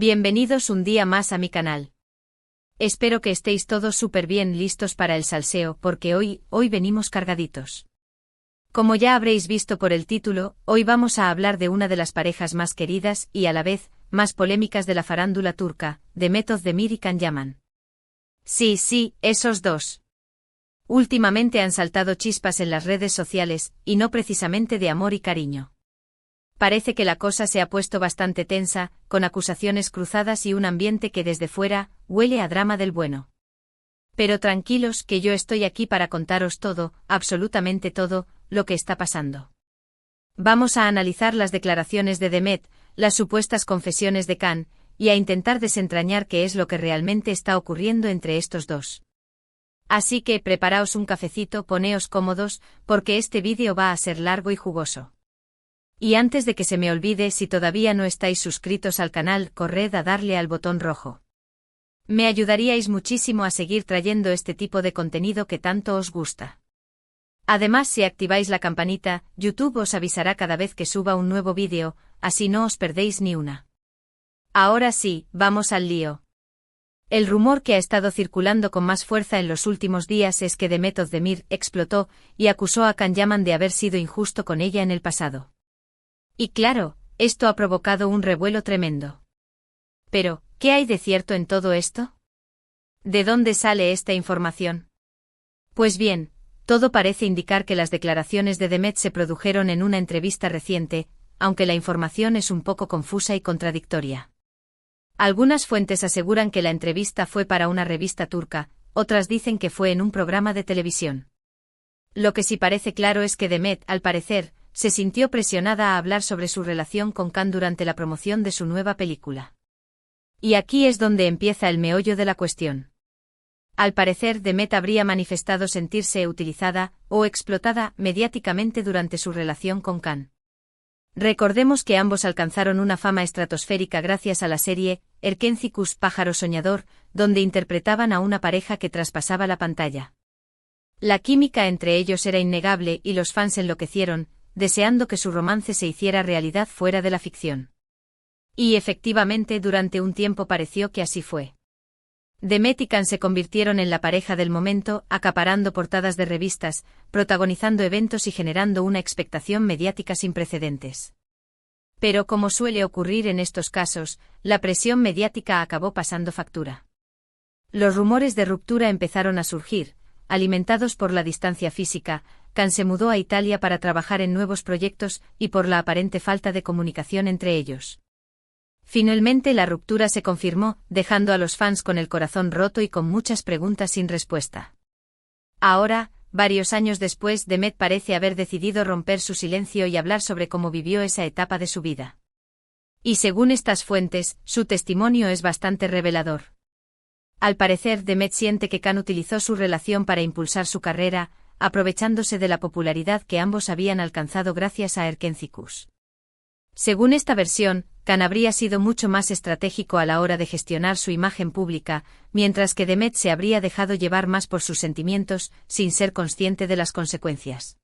Bienvenidos un día más a mi canal. Espero que estéis todos súper bien listos para el salseo porque hoy venimos cargaditos. Como ya habréis visto por el título, hoy vamos a hablar de una de las parejas más queridas y a la vez, más polémicas de la farándula turca, Demet Özdemir y Can Yaman. Sí, esos dos. Últimamente han saltado chispas en las redes sociales, y no precisamente de amor y cariño. Parece que la cosa se ha puesto bastante tensa, con acusaciones cruzadas y un ambiente que desde fuera, huele a drama del bueno. Pero tranquilos que yo estoy aquí para contaros todo, absolutamente todo, lo que está pasando. Vamos a analizar las declaraciones de Demet, las supuestas confesiones de Can, y a intentar desentrañar qué es lo que realmente está ocurriendo entre estos dos. Así que preparaos un cafecito, poneos cómodos, porque este vídeo va a ser largo y jugoso. Y antes de que se me olvide, si todavía no estáis suscritos al canal, corred a darle al botón rojo. Me ayudaríais muchísimo a seguir trayendo este tipo de contenido que tanto os gusta. Además, si activáis la campanita, YouTube os avisará cada vez que suba un nuevo vídeo, así no os perdéis ni una. Ahora sí, vamos al lío. El rumor que ha estado circulando con más fuerza en los últimos días es que Demet Özdemir explotó y acusó a Can Yaman de haber sido injusto con ella en el pasado. Y claro, esto ha provocado un revuelo tremendo. Pero, ¿qué hay de cierto en todo esto? ¿De dónde sale esta información? Pues bien, todo parece indicar que las declaraciones de Demet se produjeron en una entrevista reciente, aunque la información es un poco confusa y contradictoria. Algunas fuentes aseguran que la entrevista fue para una revista turca, otras dicen que fue en un programa de televisión. Lo que sí parece claro es que Demet, al parecer, se sintió presionada a hablar sobre su relación con Can durante la promoción de su nueva película. Y aquí es donde empieza el meollo de la cuestión. Al parecer, Demet habría manifestado sentirse utilizada o explotada mediáticamente durante su relación con Can. Recordemos que ambos alcanzaron una fama estratosférica gracias a la serie Erkencikus Pájaro Soñador, donde interpretaban a una pareja que traspasaba la pantalla. La química entre ellos era innegable y los fans enloquecieron, deseando que su romance se hiciera realidad fuera de la ficción. Y efectivamente durante un tiempo pareció que así fue. Demet y Can se convirtieron en la pareja del momento, acaparando portadas de revistas, protagonizando eventos y generando una expectación mediática sin precedentes. Pero como suele ocurrir en estos casos, la presión mediática acabó pasando factura. Los rumores de ruptura empezaron a surgir, alimentados por la distancia física. Can se mudó a Italia para trabajar en nuevos proyectos y por la aparente falta de comunicación entre ellos. Finalmente la ruptura se confirmó, dejando a los fans con el corazón roto y con muchas preguntas sin respuesta. Ahora, varios años después, Demet parece haber decidido romper su silencio y hablar sobre cómo vivió esa etapa de su vida. Y según estas fuentes, su testimonio es bastante revelador. Al parecer, Demet siente que Can utilizó su relación para impulsar su carrera, aprovechándose de la popularidad que ambos habían alcanzado gracias a Erkencikus. Según esta versión, Can habría sido mucho más estratégico a la hora de gestionar su imagen pública, mientras que Demet se habría dejado llevar más por sus sentimientos, sin ser consciente de las consecuencias.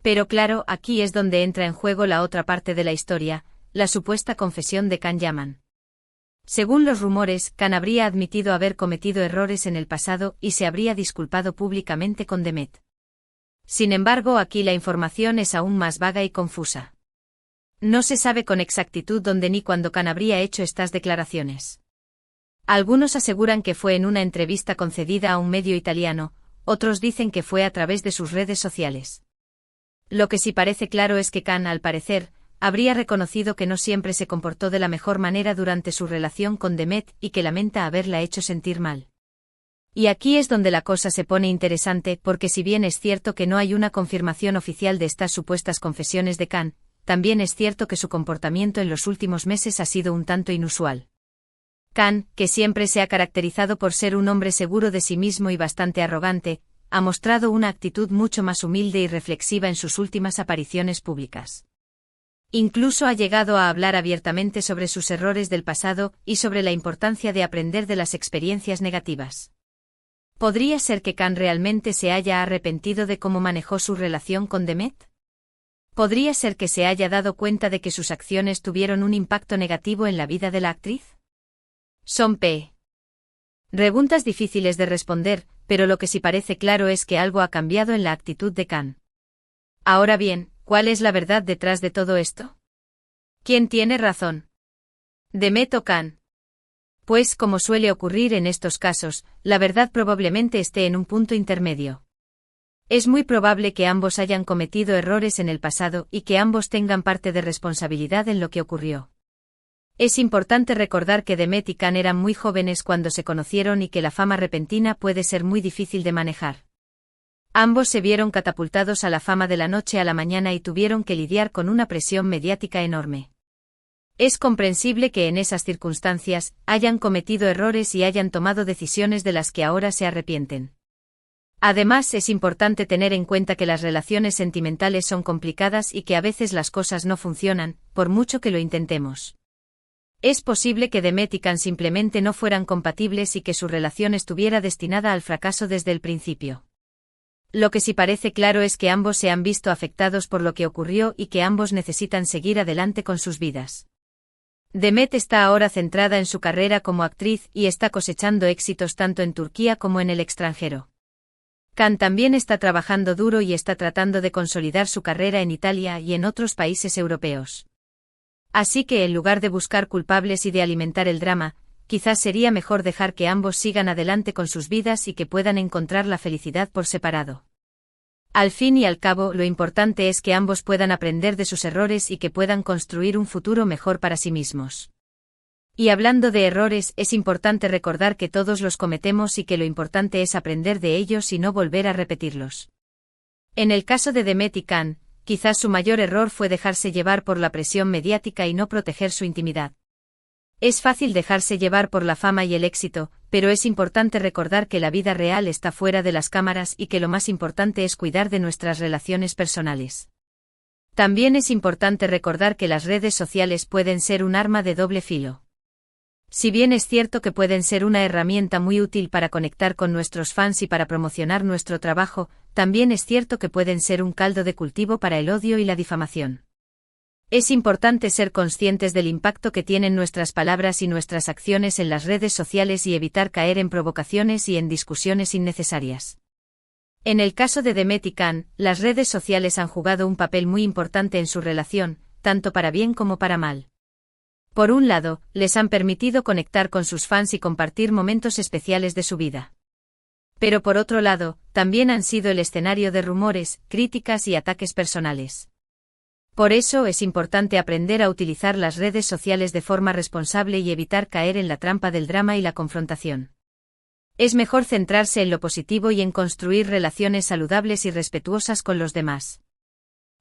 Pero claro, aquí es donde entra en juego la otra parte de la historia, la supuesta confesión de Can Yaman. Según los rumores, Can habría admitido haber cometido errores en el pasado y se habría disculpado públicamente con Demet. Sin embargo, aquí la información es aún más vaga y confusa. No se sabe con exactitud dónde ni cuándo Can habría hecho estas declaraciones. Algunos aseguran que fue en una entrevista concedida a un medio italiano, otros dicen que fue a través de sus redes sociales. Lo que sí parece claro es que Can, al parecer, habría reconocido que no siempre se comportó de la mejor manera durante su relación con Demet y que lamenta haberla hecho sentir mal. Y aquí es donde la cosa se pone interesante porque si bien es cierto que no hay una confirmación oficial de estas supuestas confesiones de Can, también es cierto que su comportamiento en los últimos meses ha sido un tanto inusual. Can, que siempre se ha caracterizado por ser un hombre seguro de sí mismo y bastante arrogante, ha mostrado una actitud mucho más humilde y reflexiva en sus últimas apariciones públicas. Incluso ha llegado a hablar abiertamente sobre sus errores del pasado y sobre la importancia de aprender de las experiencias negativas. ¿Podría ser que Can realmente se haya arrepentido de cómo manejó su relación con Demet? ¿Podría ser que se haya dado cuenta de que sus acciones tuvieron un impacto negativo en la vida de la actriz? Son preguntas difíciles de responder, pero lo que sí parece claro es que algo ha cambiado en la actitud de Khan. Ahora bien, ¿cuál es la verdad detrás de todo esto? ¿Quién tiene razón? ¿Demet o Khan? Pues, como suele ocurrir en estos casos, la verdad probablemente esté en un punto intermedio. Es muy probable que ambos hayan cometido errores en el pasado y que ambos tengan parte de responsabilidad en lo que ocurrió. Es importante recordar que Demet y Khan eran muy jóvenes cuando se conocieron y que la fama repentina puede ser muy difícil de manejar. Ambos se vieron catapultados a la fama de la noche a la mañana y tuvieron que lidiar con una presión mediática enorme. Es comprensible que en esas circunstancias hayan cometido errores y hayan tomado decisiones de las que ahora se arrepienten. Además, es importante tener en cuenta que las relaciones sentimentales son complicadas y que a veces las cosas no funcionan, por mucho que lo intentemos. Es posible que Demet y Khan simplemente no fueran compatibles y que su relación estuviera destinada al fracaso desde el principio. Lo que sí parece claro es que ambos se han visto afectados por lo que ocurrió y que ambos necesitan seguir adelante con sus vidas. Demet está ahora centrada en su carrera como actriz y está cosechando éxitos tanto en Turquía como en el extranjero. Khan también está trabajando duro y está tratando de consolidar su carrera en Italia y en otros países europeos. Así que en lugar de buscar culpables y de alimentar el drama, quizás sería mejor dejar que ambos sigan adelante con sus vidas y que puedan encontrar la felicidad por separado. Al fin y al cabo, lo importante es que ambos puedan aprender de sus errores y que puedan construir un futuro mejor para sí mismos. Y hablando de errores, es importante recordar que todos los cometemos y que lo importante es aprender de ellos y no volver a repetirlos. En el caso de Demet y Khan, quizás su mayor error fue dejarse llevar por la presión mediática y no proteger su intimidad. Es fácil dejarse llevar por la fama y el éxito, pero es importante recordar que la vida real está fuera de las cámaras y que lo más importante es cuidar de nuestras relaciones personales. También es importante recordar que las redes sociales pueden ser un arma de doble filo. Si bien es cierto que pueden ser una herramienta muy útil para conectar con nuestros fans y para promocionar nuestro trabajo, también es cierto que pueden ser un caldo de cultivo para el odio y la difamación. Es importante ser conscientes del impacto que tienen nuestras palabras y nuestras acciones en las redes sociales y evitar caer en provocaciones y en discusiones innecesarias. En el caso de Demet y Khan, las redes sociales han jugado un papel muy importante en su relación, tanto para bien como para mal. Por un lado, les han permitido conectar con sus fans y compartir momentos especiales de su vida. Pero por otro lado, también han sido el escenario de rumores, críticas y ataques personales. Por eso es importante aprender a utilizar las redes sociales de forma responsable y evitar caer en la trampa del drama y la confrontación. Es mejor centrarse en lo positivo y en construir relaciones saludables y respetuosas con los demás.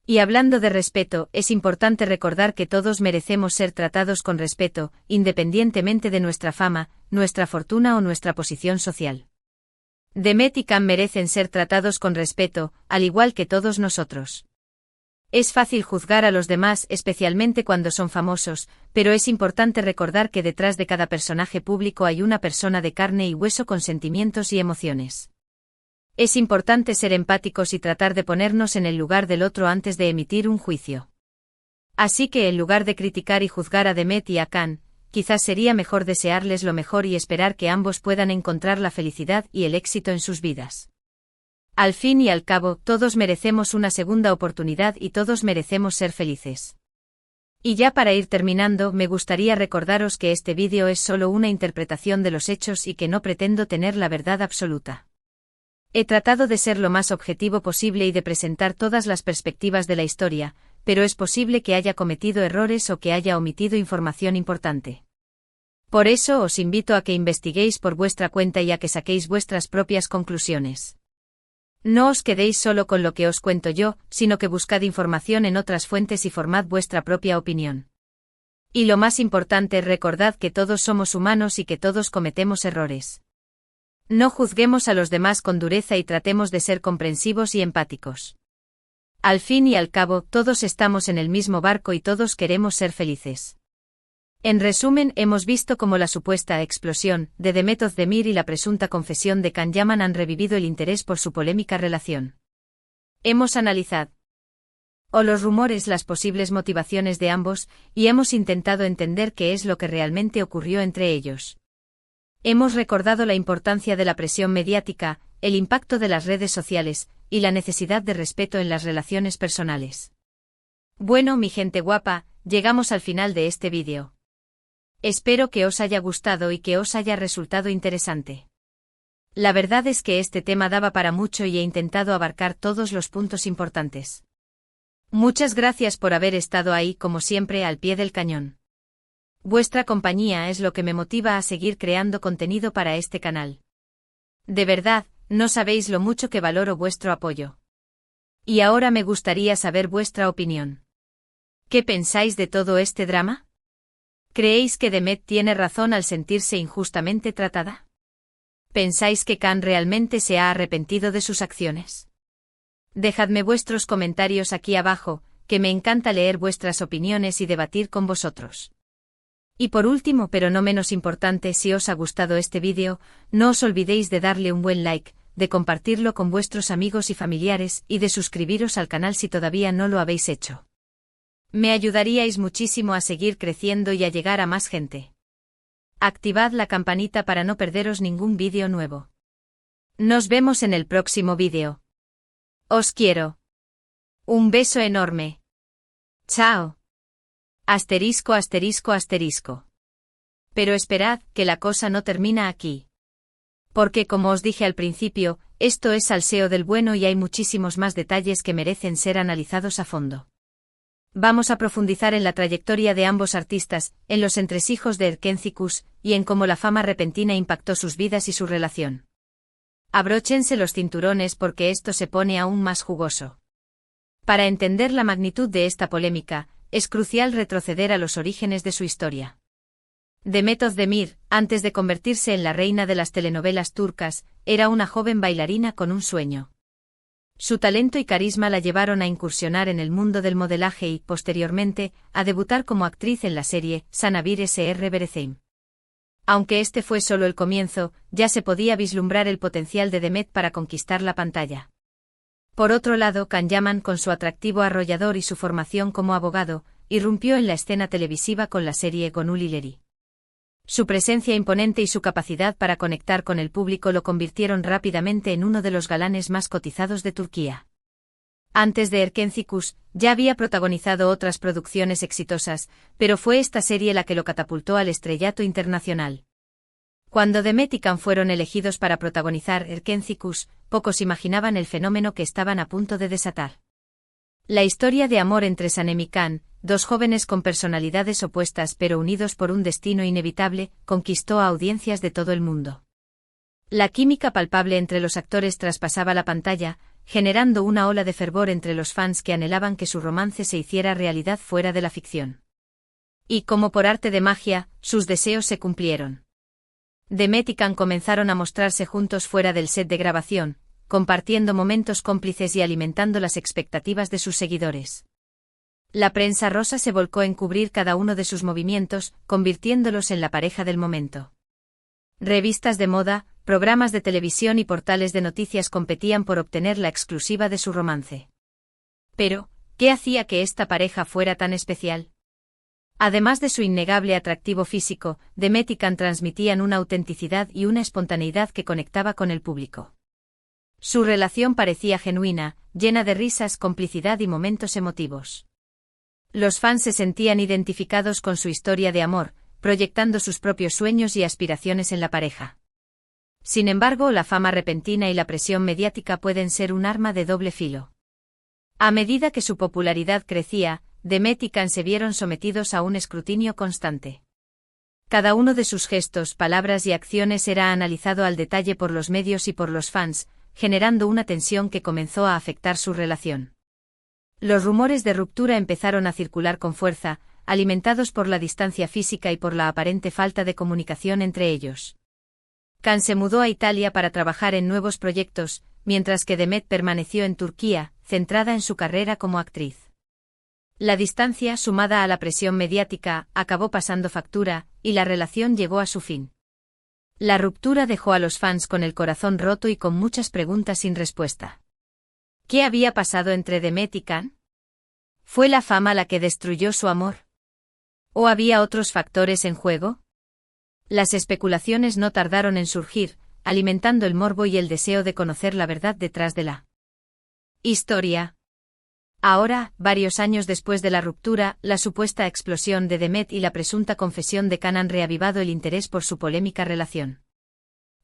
Y hablando de respeto, es importante recordar que todos merecemos ser tratados con respeto, independientemente de nuestra fama, nuestra fortuna o nuestra posición social. Demet y Khan merecen ser tratados con respeto, al igual que todos nosotros. Es fácil juzgar a los demás, especialmente cuando son famosos, pero es importante recordar que detrás de cada personaje público hay una persona de carne y hueso con sentimientos y emociones. Es importante ser empáticos y tratar de ponernos en el lugar del otro antes de emitir un juicio. Así que en lugar de criticar y juzgar a Demet y a Khan, quizás sería mejor desearles lo mejor y esperar que ambos puedan encontrar la felicidad y el éxito en sus vidas. Al fin y al cabo, todos merecemos una segunda oportunidad y todos merecemos ser felices. Y ya para ir terminando, me gustaría recordaros que este vídeo es solo una interpretación de los hechos y que no pretendo tener la verdad absoluta. He tratado de ser lo más objetivo posible y de presentar todas las perspectivas de la historia, pero es posible que haya cometido errores o que haya omitido información importante. Por eso os invito a que investiguéis por vuestra cuenta y a que saquéis vuestras propias conclusiones. No os quedéis solo con lo que os cuento yo, sino que buscad información en otras fuentes y formad vuestra propia opinión. Y lo más importante, recordad que todos somos humanos y que todos cometemos errores. No juzguemos a los demás con dureza y tratemos de ser comprensivos y empáticos. Al fin y al cabo, todos estamos en el mismo barco y todos queremos ser felices. En resumen, hemos visto cómo la supuesta explosión de Demet Özdemir y la presunta confesión de Can Yaman han revivido el interés por su polémica relación. Hemos analizado los rumores, las posibles motivaciones de ambos, y hemos intentado entender qué es lo que realmente ocurrió entre ellos. Hemos recordado la importancia de la presión mediática, el impacto de las redes sociales, y la necesidad de respeto en las relaciones personales. Bueno, mi gente guapa, llegamos al final de este vídeo. Espero que os haya gustado y que os haya resultado interesante. La verdad es que este tema daba para mucho y he intentado abarcar todos los puntos importantes. Muchas gracias por haber estado ahí como siempre al pie del cañón. Vuestra compañía es lo que me motiva a seguir creando contenido para este canal. De verdad, no sabéis lo mucho que valoro vuestro apoyo. Y ahora me gustaría saber vuestra opinión. ¿Qué pensáis de todo este drama? ¿Creéis que Demet tiene razón al sentirse injustamente tratada? ¿Pensáis que Khan realmente se ha arrepentido de sus acciones? Dejadme vuestros comentarios aquí abajo, que me encanta leer vuestras opiniones y debatir con vosotros. Y por último, pero no menos importante, si os ha gustado este vídeo, no os olvidéis de darle un buen like, de compartirlo con vuestros amigos y familiares y de suscribiros al canal si todavía no lo habéis hecho. Me ayudaríais muchísimo a seguir creciendo y a llegar a más gente. Activad la campanita para no perderos ningún vídeo nuevo. Nos vemos en el próximo vídeo. Os quiero. Un beso enorme. Chao. Asterisco, asterisco, asterisco. Pero esperad, que la cosa no termina aquí. Porque como os dije al principio, esto es salseo del bueno y hay muchísimos más detalles que merecen ser analizados a fondo. Vamos a profundizar en la trayectoria de ambos artistas, en los entresijos de Erkenci-Kuş, y en cómo la fama repentina impactó sus vidas y su relación. Abróchense los cinturones porque esto se pone aún más jugoso. Para entender la magnitud de esta polémica, es crucial retroceder a los orígenes de su historia. Demet Özdemir, antes de convertirse en la reina de las telenovelas turcas, era una joven bailarina con un sueño. Su talento y carisma la llevaron a incursionar en el mundo del modelaje y, posteriormente, a debutar como actriz en la serie Sana Bir Sr. Bereceğim. Aunque este fue solo el comienzo, ya se podía vislumbrar el potencial de Demet para conquistar la pantalla. Por otro lado, Can Yaman, con su atractivo arrollador y su formación como abogado, irrumpió en la escena televisiva con la serie Gönül İleri. Su presencia imponente y su capacidad para conectar con el público lo convirtieron rápidamente en uno de los galanes más cotizados de Turquía. Antes de Erkenci-Kuş, ya había protagonizado otras producciones exitosas, pero fue esta serie la que lo catapultó al estrellato internacional. Cuando Demet y Can fueron elegidos para protagonizar Erkenci-Kuş, pocos imaginaban el fenómeno que estaban a punto de desatar. La historia de amor entre Sanem y Can, dos jóvenes con personalidades opuestas pero unidos por un destino inevitable, conquistó a audiencias de todo el mundo. La química palpable entre los actores traspasaba la pantalla, generando una ola de fervor entre los fans que anhelaban que su romance se hiciera realidad fuera de la ficción. Y como por arte de magia, sus deseos se cumplieron. Demet y Can comenzaron a mostrarse juntos fuera del set de grabación, compartiendo momentos cómplices y alimentando las expectativas de sus seguidores. La prensa rosa se volcó en cubrir cada uno de sus movimientos, convirtiéndolos en la pareja del momento. Revistas de moda, programas de televisión y portales de noticias competían por obtener la exclusiva de su romance. Pero, ¿qué hacía que esta pareja fuera tan especial? Además de su innegable atractivo físico, Demet y Can transmitían una autenticidad y una espontaneidad que conectaba con el público. Su relación parecía genuina, llena de risas, complicidad y momentos emotivos. Los fans se sentían identificados con su historia de amor, proyectando sus propios sueños y aspiraciones en la pareja. Sin embargo, la fama repentina y la presión mediática pueden ser un arma de doble filo. A medida que su popularidad crecía, Demet y Can se vieron sometidos a un escrutinio constante. Cada uno de sus gestos, palabras y acciones era analizado al detalle por los medios y por los fans, generando una tensión que comenzó a afectar su relación. Los rumores de ruptura empezaron a circular con fuerza, alimentados por la distancia física y por la aparente falta de comunicación entre ellos. Can se mudó a Italia para trabajar en nuevos proyectos, mientras que Demet permaneció en Turquía, centrada en su carrera como actriz. La distancia, sumada a la presión mediática, acabó pasando factura, y la relación llegó a su fin. La ruptura dejó a los fans con el corazón roto y con muchas preguntas sin respuesta. ¿Qué había pasado entre Demet y Can? ¿Fue la fama la que destruyó su amor? ¿O había otros factores en juego? Las especulaciones no tardaron en surgir, alimentando el morbo y el deseo de conocer la verdad detrás de la historia. Ahora, varios años después de la ruptura, la supuesta explosión de Demet y la presunta confesión de Khan han reavivado el interés por su polémica relación.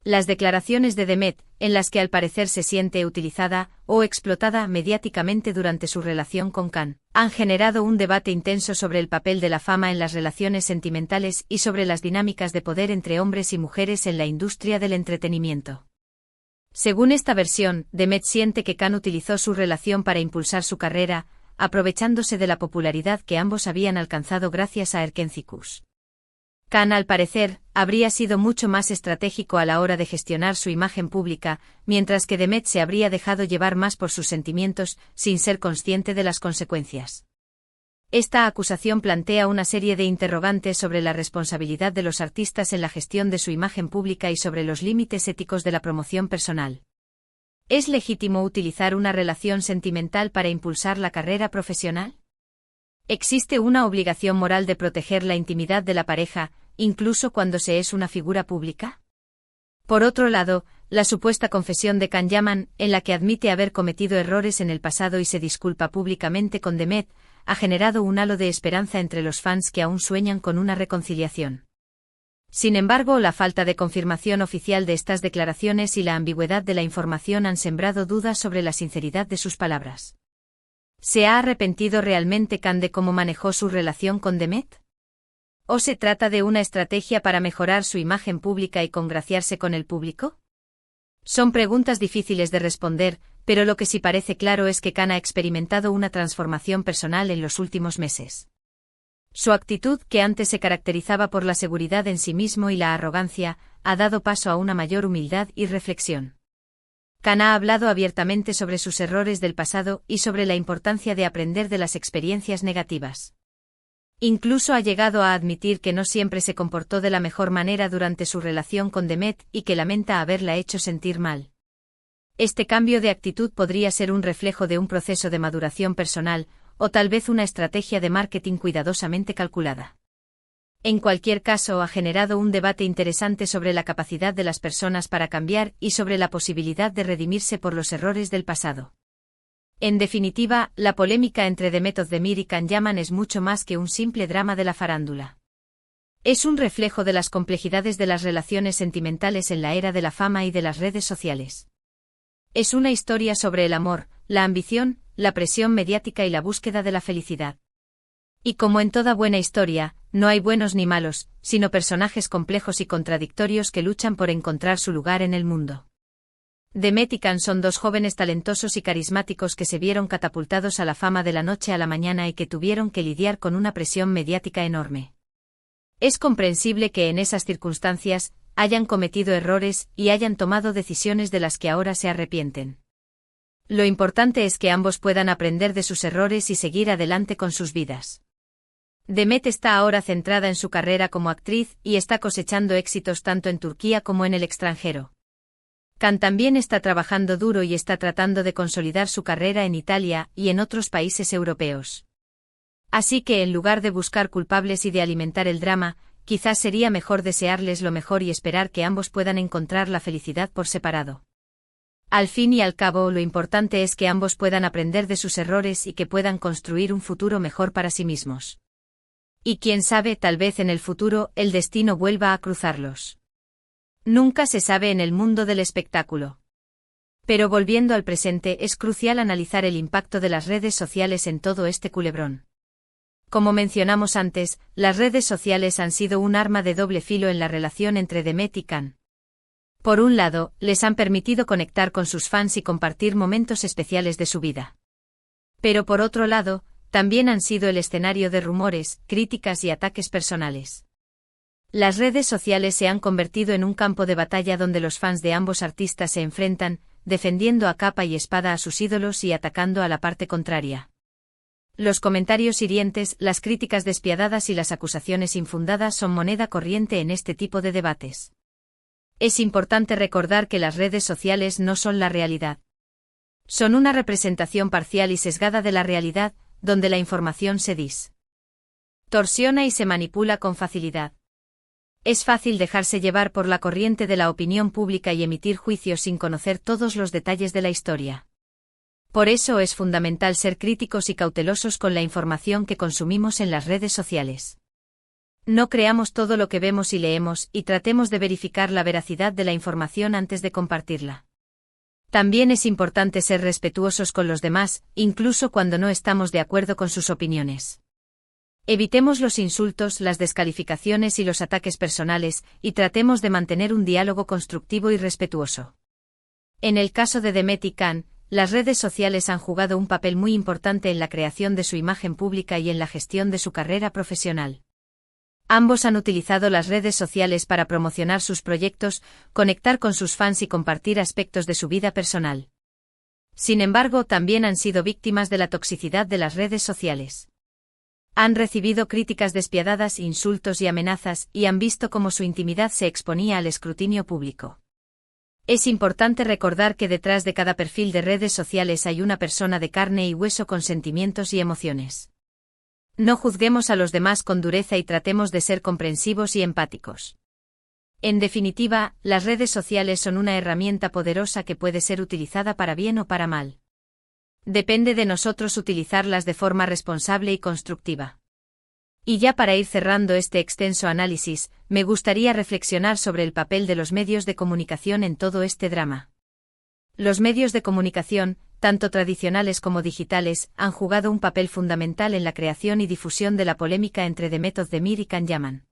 Las declaraciones de Demet, en las que al parecer se siente utilizada o explotada mediáticamente durante su relación con Khan, han generado un debate intenso sobre el papel de la fama en las relaciones sentimentales y sobre las dinámicas de poder entre hombres y mujeres en la industria del entretenimiento. Según esta versión, Demet siente que Khan utilizó su relación para impulsar su carrera, aprovechándose de la popularidad que ambos habían alcanzado gracias a Erkencikus. Khan, al parecer, habría sido mucho más estratégico a la hora de gestionar su imagen pública, mientras que Demet se habría dejado llevar más por sus sentimientos, sin ser consciente de las consecuencias. Esta acusación plantea una serie de interrogantes sobre la responsabilidad de los artistas en la gestión de su imagen pública y sobre los límites éticos de la promoción personal. ¿Es legítimo utilizar una relación sentimental para impulsar la carrera profesional? ¿Existe una obligación moral de proteger la intimidad de la pareja, incluso cuando se es una figura pública? Por otro lado, la supuesta confesión de Khan Yaman, en la que admite haber cometido errores en el pasado y se disculpa públicamente con Demet, ha generado un halo de esperanza entre los fans que aún sueñan con una reconciliación. Sin embargo, la falta de confirmación oficial de estas declaraciones y la ambigüedad de la información han sembrado dudas sobre la sinceridad de sus palabras. ¿Se ha arrepentido realmente Khan de cómo manejó su relación con Demet? ¿O se trata de una estrategia para mejorar su imagen pública y congraciarse con el público? Son preguntas difíciles de responder, pero lo que sí parece claro es que Khan ha experimentado una transformación personal en los últimos meses. Su actitud, que antes se caracterizaba por la seguridad en sí mismo y la arrogancia, ha dado paso a una mayor humildad y reflexión. Khan ha hablado abiertamente sobre sus errores del pasado y sobre la importancia de aprender de las experiencias negativas. Incluso ha llegado a admitir que no siempre se comportó de la mejor manera durante su relación con Demet y que lamenta haberla hecho sentir mal. Este cambio de actitud podría ser un reflejo de un proceso de maduración personal, o tal vez una estrategia de marketing cuidadosamente calculada. En cualquier caso, ha generado un debate interesante sobre la capacidad de las personas para cambiar y sobre la posibilidad de redimirse por los errores del pasado. En definitiva, la polémica entre Demet Özdemir y Khan Yaman es mucho más que un simple drama de la farándula. Es un reflejo de las complejidades de las relaciones sentimentales en la era de la fama y de las redes sociales. Es una historia sobre el amor, la ambición, la presión mediática y la búsqueda de la felicidad. Y como en toda buena historia, no hay buenos ni malos, sino personajes complejos y contradictorios que luchan por encontrar su lugar en el mundo. Demet y Khan son dos jóvenes talentosos y carismáticos que se vieron catapultados a la fama de la noche a la mañana y que tuvieron que lidiar con una presión mediática enorme. Es comprensible que en esas circunstancias hayan cometido errores y hayan tomado decisiones de las que ahora se arrepienten. Lo importante es que ambos puedan aprender de sus errores y seguir adelante con sus vidas. Demet está ahora centrada en su carrera como actriz y está cosechando éxitos tanto en Turquía como en el extranjero. Khan también está trabajando duro y está tratando de consolidar su carrera en Italia y en otros países europeos. Así que en lugar de buscar culpables y de alimentar el drama, quizás sería mejor desearles lo mejor y esperar que ambos puedan encontrar la felicidad por separado. Al fin y al cabo, lo importante es que ambos puedan aprender de sus errores y que puedan construir un futuro mejor para sí mismos. Y quién sabe, tal vez en el futuro el destino vuelva a cruzarlos. Nunca se sabe en el mundo del espectáculo. Pero volviendo al presente, es crucial analizar el impacto de las redes sociales en todo este culebrón. Como mencionamos antes, las redes sociales han sido un arma de doble filo en la relación entre Demet y Khan. Por un lado, les han permitido conectar con sus fans y compartir momentos especiales de su vida. Pero por otro lado, también han sido el escenario de rumores, críticas y ataques personales. Las redes sociales se han convertido en un campo de batalla donde los fans de ambos artistas se enfrentan, defendiendo a capa y espada a sus ídolos y atacando a la parte contraria. Los comentarios hirientes, las críticas despiadadas y las acusaciones infundadas son moneda corriente en este tipo de debates. Es importante recordar que las redes sociales no son la realidad. Son una representación parcial y sesgada de la realidad, donde la información se distorsiona y se manipula con facilidad. Es fácil dejarse llevar por la corriente de la opinión pública y emitir juicios sin conocer todos los detalles de la historia. Por eso es fundamental ser críticos y cautelosos con la información que consumimos en las redes sociales. No creamos todo lo que vemos y leemos y tratemos de verificar la veracidad de la información antes de compartirla. También es importante ser respetuosos con los demás, incluso cuando no estamos de acuerdo con sus opiniones. Evitemos los insultos, las descalificaciones y los ataques personales, y tratemos de mantener un diálogo constructivo y respetuoso. En el caso de Demet y Can, las redes sociales han jugado un papel muy importante en la creación de su imagen pública y en la gestión de su carrera profesional. Ambos han utilizado las redes sociales para promocionar sus proyectos, conectar con sus fans y compartir aspectos de su vida personal. Sin embargo, también han sido víctimas de la toxicidad de las redes sociales. Han recibido críticas despiadadas, insultos y amenazas, y han visto cómo su intimidad se exponía al escrutinio público. Es importante recordar que detrás de cada perfil de redes sociales hay una persona de carne y hueso con sentimientos y emociones. No juzguemos a los demás con dureza y tratemos de ser comprensivos y empáticos. En definitiva, las redes sociales son una herramienta poderosa que puede ser utilizada para bien o para mal. Depende de nosotros utilizarlas de forma responsable y constructiva. Y ya para ir cerrando este extenso análisis, me gustaría reflexionar sobre el papel de los medios de comunicación en todo este drama. Los medios de comunicación, tanto tradicionales como digitales, han jugado un papel fundamental en la creación y difusión de la polémica entre Demet Özdemir y Can Yaman.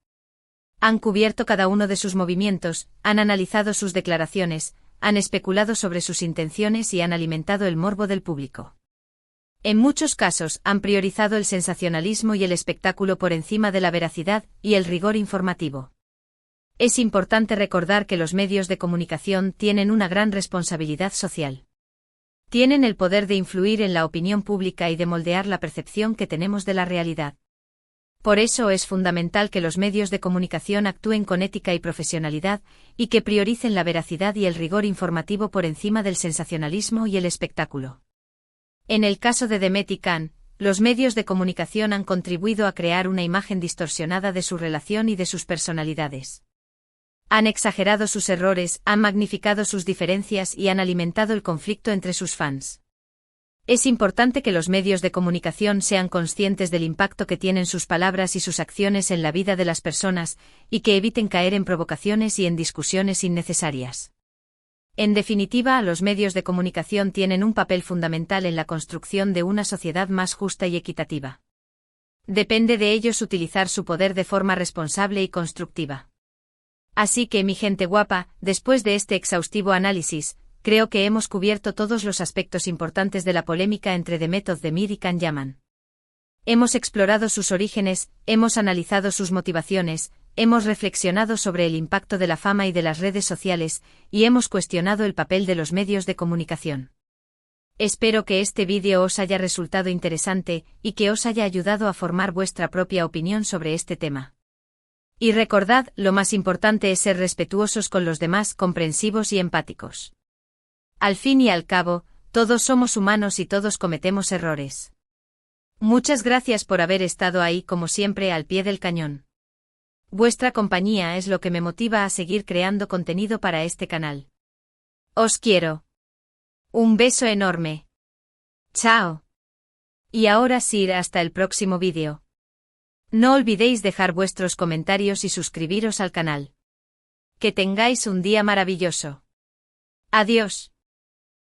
Han cubierto cada uno de sus movimientos, han analizado sus declaraciones, han especulado sobre sus intenciones y han alimentado el morbo del público. En muchos casos han priorizado el sensacionalismo y el espectáculo por encima de la veracidad y el rigor informativo. Es importante recordar que los medios de comunicación tienen una gran responsabilidad social. Tienen el poder de influir en la opinión pública y de moldear la percepción que tenemos de la realidad. Por eso es fundamental que los medios de comunicación actúen con ética y profesionalidad, y que prioricen la veracidad y el rigor informativo por encima del sensacionalismo y el espectáculo. En el caso de Demet y Can, los medios de comunicación han contribuido a crear una imagen distorsionada de su relación y de sus personalidades. Han exagerado sus errores, han magnificado sus diferencias y han alimentado el conflicto entre sus fans. Es importante que los medios de comunicación sean conscientes del impacto que tienen sus palabras y sus acciones en la vida de las personas, y que eviten caer en provocaciones y en discusiones innecesarias. En definitiva, los medios de comunicación tienen un papel fundamental en la construcción de una sociedad más justa y equitativa. Depende de ellos utilizar su poder de forma responsable y constructiva. Así que, mi gente guapa, después de este exhaustivo análisis, creo que hemos cubierto todos los aspectos importantes de la polémica entre Demet Özdemir y Can Yaman. Hemos explorado sus orígenes, hemos analizado sus motivaciones, hemos reflexionado sobre el impacto de la fama y de las redes sociales, y hemos cuestionado el papel de los medios de comunicación. Espero que este vídeo os haya resultado interesante, y que os haya ayudado a formar vuestra propia opinión sobre este tema. Y recordad, lo más importante es ser respetuosos con los demás, comprensivos y empáticos. Al fin y al cabo, todos somos humanos y todos cometemos errores. Muchas gracias por haber estado ahí como siempre al pie del cañón. Vuestra compañía es lo que me motiva a seguir creando contenido para este canal. Os quiero. Un beso enorme. Chao. Y ahora sí, hasta el próximo vídeo. No olvidéis dejar vuestros comentarios y suscribiros al canal. Que tengáis un día maravilloso. Adiós.